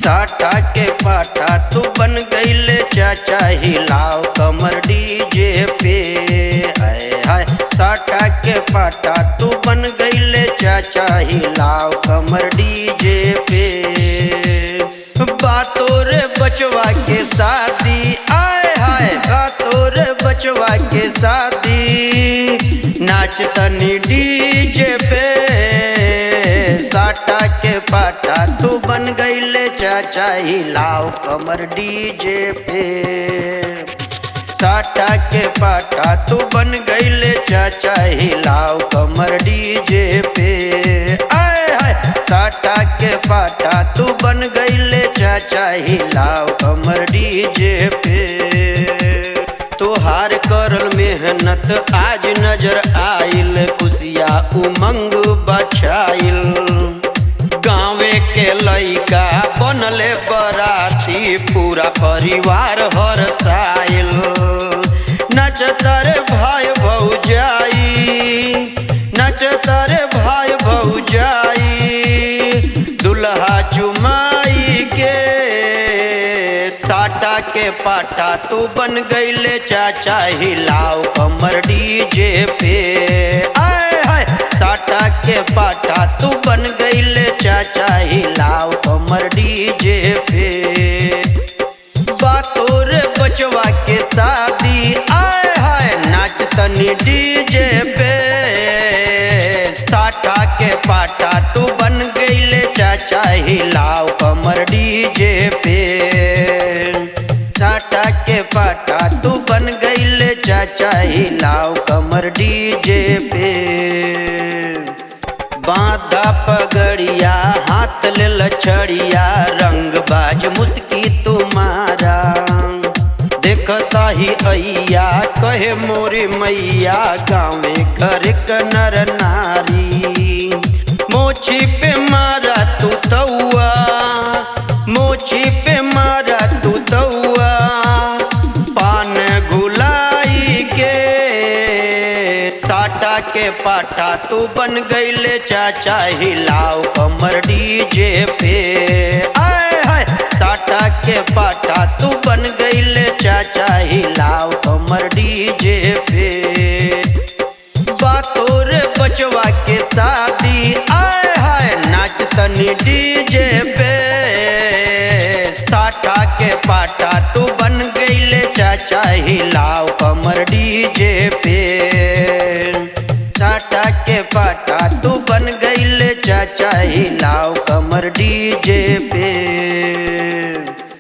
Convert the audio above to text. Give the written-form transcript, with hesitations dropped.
साटा के पाटा तू बन गईले चाचा हिलाओ कमर डीजे पे। आए हाय साटा के पाटा तू बन गईले चाचा हिलाओ कमर डीजे पे। बातों रे बचवा के शादी, आए हाय बातों रे बचवा के शादी, नाच तनी डीजे पे। साटा के पाटा तू बन गईले चाचा हिलाओ कमर डीजे पे। साटा के पाटा तू बन गईले चाचा हिलाओ कमर डीजे पे। आए हाय साटा के पाटा तू बन गईले चाचा हिलाओ कमर डीजे पे। तोहार करल मेहनत आज नजर आइल, खुशिया उमंग बछाइल। गाँवे के लइका बनले बराती, पूरा परिवार हरसाइल। नचतर भाई भौजाई, नचतर भाई भौजाई, दुल्हा चुमाई के। साटा के पाटा तू बन गईले चाचा हिलाओ कमर डीजे पे। आए हाय साटा के पाटा तू बन गईले चाचा हिलाओ कमर डीजे पे। बातों रे बचवा के शादी, आए हाय नाच तनी डीजे पे। साटा के पाटा तू बन गईले चाचा हिलाओ कमर डीजे पे। साटा के पाटा तू बन गईले चाचा हिलाओ कमर डीजे पे। बांधा पगड़िया हाथ ले लछड़िया, रंगबाज मुस्की तुम्हारा। देखता ही अइया कहे मोरी मैया, गाँवे घर क नर नारी। मोछी पे मारा तू तौआ, मोछी पे मारा तू तौआ, पान घुलाई के। साटा के पाटा तू बन गईले चाचा हिलाओ कमर डीजे पे। आए हाय साटा के पाटा तू बन गईले चाचा हिलाओ कमर डीजे पे। बातों रे बचवा के शादी, आए हाय नाच तनी डीजे पे। साटा के पाटा तू बन गईले चाचा हिलाओ कमर डीजे पे। साटा के पाटा तू बन गईले चाचा हिलाओ कमर डीजे पे।